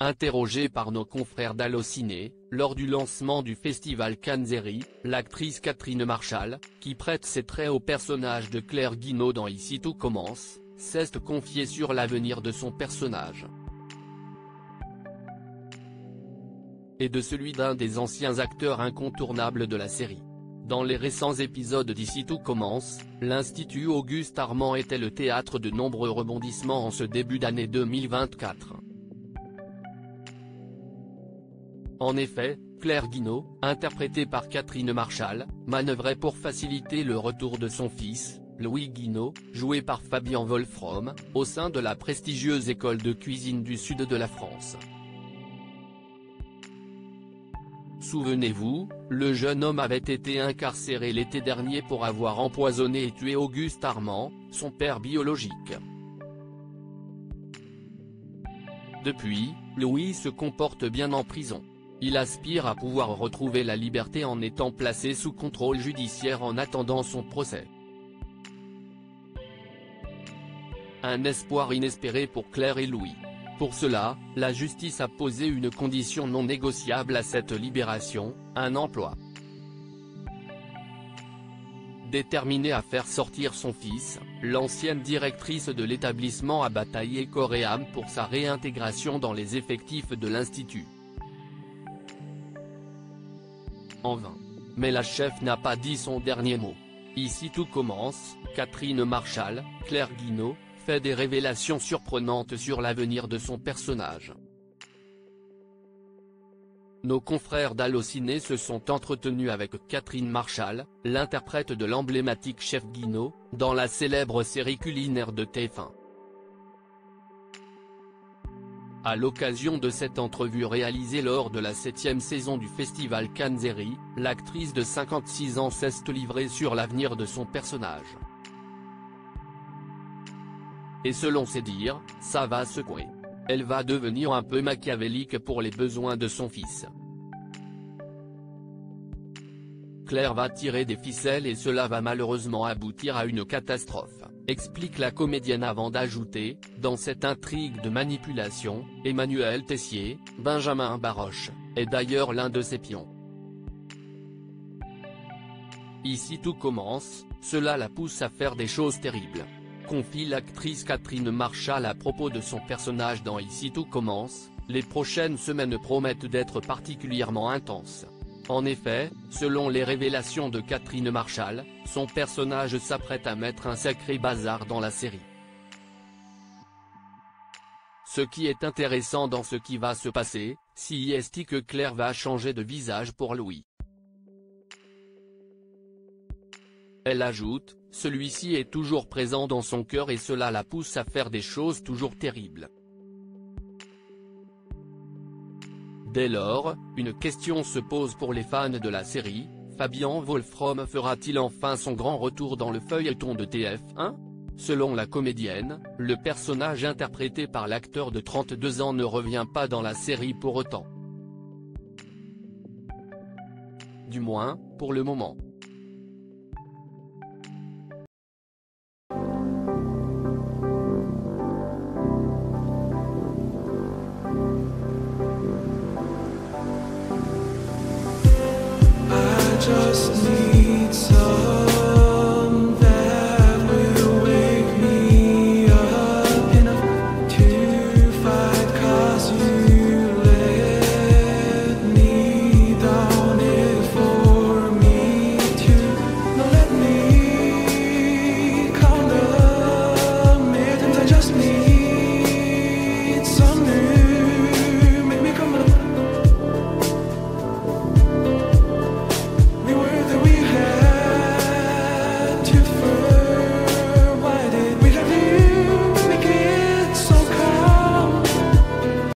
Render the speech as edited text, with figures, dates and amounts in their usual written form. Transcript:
Interrogée par nos confrères d'Allociné, lors du lancement du festival Cannes-Série, l'actrice Catherine Marchal, qui prête ses traits au personnage de Claire Guinaud dans Ici tout commence, s'est confiée sur l'avenir de son personnage et de celui d'un des anciens acteurs incontournables de la série. Dans les récents épisodes d'Ici tout commence, l'Institut Auguste Armand était le théâtre de nombreux rebondissements en ce début d'année 2024. En effet, Claire Guinaud, interprétée par Catherine Marchal, manœuvrait pour faciliter le retour de son fils, Louis Guinaud, joué par Fabien Wolfrom, au sein de la prestigieuse école de cuisine du sud de la France. Souvenez-vous, le jeune homme avait été incarcéré l'été dernier pour avoir empoisonné et tué Auguste Armand, son père biologique. Depuis, Louis se comporte bien en prison. Il aspire à pouvoir retrouver la liberté en étant placé sous contrôle judiciaire en attendant son procès. Un espoir inespéré pour Claire et Louis. Pour cela, la justice a posé une condition non négociable à cette libération, un emploi. Déterminée à faire sortir son fils, l'ancienne directrice de l'établissement a bataillé corps et âme pour sa réintégration dans les effectifs de l'Institut. En vain. Mais la chef n'a pas dit son dernier mot. Ici tout commence, Catherine Marchal, Claire Guinaud, fait des révélations surprenantes sur l'avenir de son personnage. Nos confrères d'Allociné se sont entretenus avec Catherine Marchal, l'interprète de l'emblématique chef Guinaud, dans la célèbre série culinaire de TF1. À l'occasion de cette entrevue réalisée lors de la 7e saison du festival Cannes-Série, l'actrice de 56 ans s'est livrée sur l'avenir de son personnage. Et selon ses dires, ça va secouer. Elle va devenir un peu machiavélique pour les besoins de son fils. Claire va tirer des ficelles et cela va malheureusement aboutir à une catastrophe, explique la comédienne avant d'ajouter, dans cette intrigue de manipulation, Emmanuel Tessier, Benjamin Baroche, est d'ailleurs l'un de ses pions. Ici tout commence, cela la pousse à faire des choses terribles. Confie l'actrice Catherine Marchal à propos de son personnage dans Ici tout commence, les prochaines semaines promettent d'être particulièrement intenses. En effet, selon les révélations de Catherine Marchal, son personnage s'apprête à mettre un sacré bazar dans la série. Ce qui est intéressant dans ce qui va se passer, c'est que Claire va changer de visage pour Louis. Elle ajoute, celui-ci est toujours présent dans son cœur et cela la pousse à faire des choses toujours terribles. Dès lors, une question se pose pour les fans de la série, Fabien Wolfrom fera-t-il enfin son grand retour dans le feuilleton de TF1 ? Selon la comédienne, le personnage interprété par l'acteur de 32 ans ne revient pas dans la série pour autant. Du moins, pour le moment.